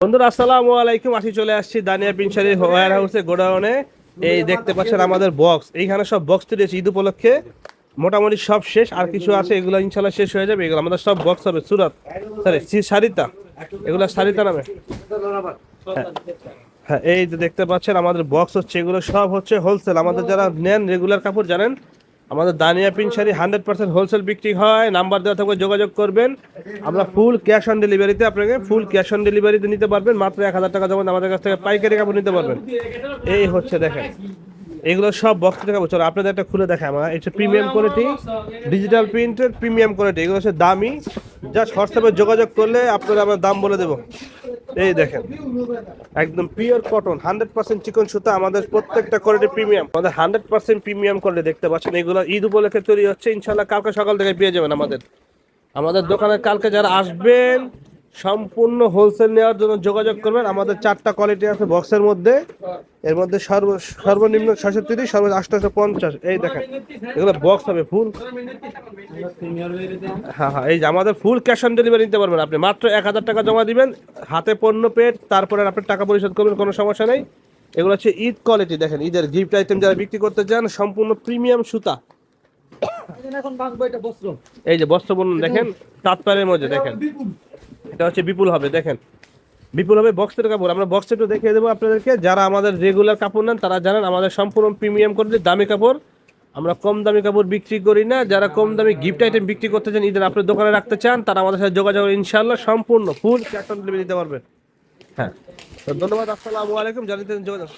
বন্ধুরা আসসালামু আলাইকুম। আসি চলে আসছি দানিয়া পিনশারি ওয়্যার হাউসে গোডাউনে। এই দেখতে পাচ্ছেন আমাদের বক্স, এইখানে সব বক্স তৈরি হয়েছে ঈদ উপলক্ষে। মোটামুটি সব শেষ, আর কিছু আছে, এগুলো ইনশাল্লাহ শেষ হয়ে যাবে। এগুলো আমাদের সব বক্স হবে সুরাত, সরি সারিতা, এগুলো সারিতা নামে। হ্যাঁ হ্যাঁ, এই যে দেখতে পাচ্ছেন আমাদের বক্স হচ্ছে, এগুলো সব হচ্ছে হোলসেল। আমাদের যারা নেন রেগুলার কাপড় জানেন, আমাদের দানিয়া পিন শাড়ি 100% হোলসেল বিক্রি হয়। নাম্বার দেওয়া থাকবে, যোগাযোগ করবেন। আমরা ফুল ক্যাশ অন ডেলিভারিতে, আপনাকে ফুল ক্যাশ অন ডেলিভারিতে নিতে পারবেন। মাত্র 1000 টাকা জমা আমাদের কাছ থেকে পাইকারি কাপড় নিতে পারবেন। এই হচ্ছে দেখেন, এগুলো সব বক্স থেকে চলো আপনাদের একটা খুলে দেখায়। আমার এটা প্রিমিয়াম কোয়ালিটি, ডিজিটাল প্রিন্টের প্রিমিয়াম কোয়ালিটি। এগুলো হচ্ছে দামি, জাস্ট হোয়াটসঅ্যাপে যোগাযোগ করলে আপনারা আমরা দাম বলে দেবো। এই দেখেন, একদম পিওর কটন, 100% চিকন সুতা। আমাদের প্রত্যেকটা কোয়ালিটি প্রিমিয়াম, আমাদের 100% প্রিমিয়াম কোয়ালিটি। দেখতে পাচ্ছেন এগুলো ঈদ উপলক্ষে তৈরি হচ্ছে। ইনশাল্লাহ কালকে সকাল থেকে পেয়ে যাবেন আমাদের আমাদের দোকানে। কালকে যারা আসবেন সম্পূর্ণ হোলসেল নেওয়ার জন্য যোগাযোগ করবেন। আমাদের 4টা কোয়ালিটি আছে বক্সের মধ্যে। এর মধ্যে সর্বনিম্ন 630, সর্বোচ্চ 850। এই দেখেন, এগুলো বক্স হবে ফুল। হ্যাঁ হ্যাঁ, এই যে আমাদের ফুল ক্যাশ অন ডেলিভারি নিতে পারবেন আপনি। মাত্র 1000 টাকা জমা দিবেন, হাতে পণ্য পেড, তারপরে আপনি টাকা পরিশোধ করবেন, কোনো সমস্যা নেই। এগুলো হচ্ছে ঈদ কোয়ালিটি। দেখেন, ঈদের গিফট আইটেম যারা বিক্রি করতে চান, সম্পূর্ণ প্রিমিয়াম সুতা। এই যে বস্ত্র বলুন, দেখেন তাঁতপাড়ের মধ্যে, দেখেন এটা হচ্ছে বিপুল হবে। দেখেন বিপুল হবে বক্সের কাপড়। আমরা বক্সে একটু দেখিয়ে দেবো আপনাদেরকে। যারা আমাদের রেগুলার কাপড় নেন তারা জানেন আমাদের সম্পূর্ণ প্রিমিয়াম কোয়ালিটি দামি কাপড়। আমরা কম দামি কাপড় বিক্রি করি না। যারা কম দামি গিফট আইটেম বিক্রি করতে চান, ঈদের আপনার দোকানে রাখতে চান, তারা আমাদের সাথে যোগাযোগ করে ইনশাআল্লাহ সম্পূর্ণ ফুল ক্যাশ অন ডেলিভারি দিতে পারবেন। হ্যাঁ, তো ধন্যবাদ। আসসালামু আলাইকুম। জানিয়ে যোগাযোগ।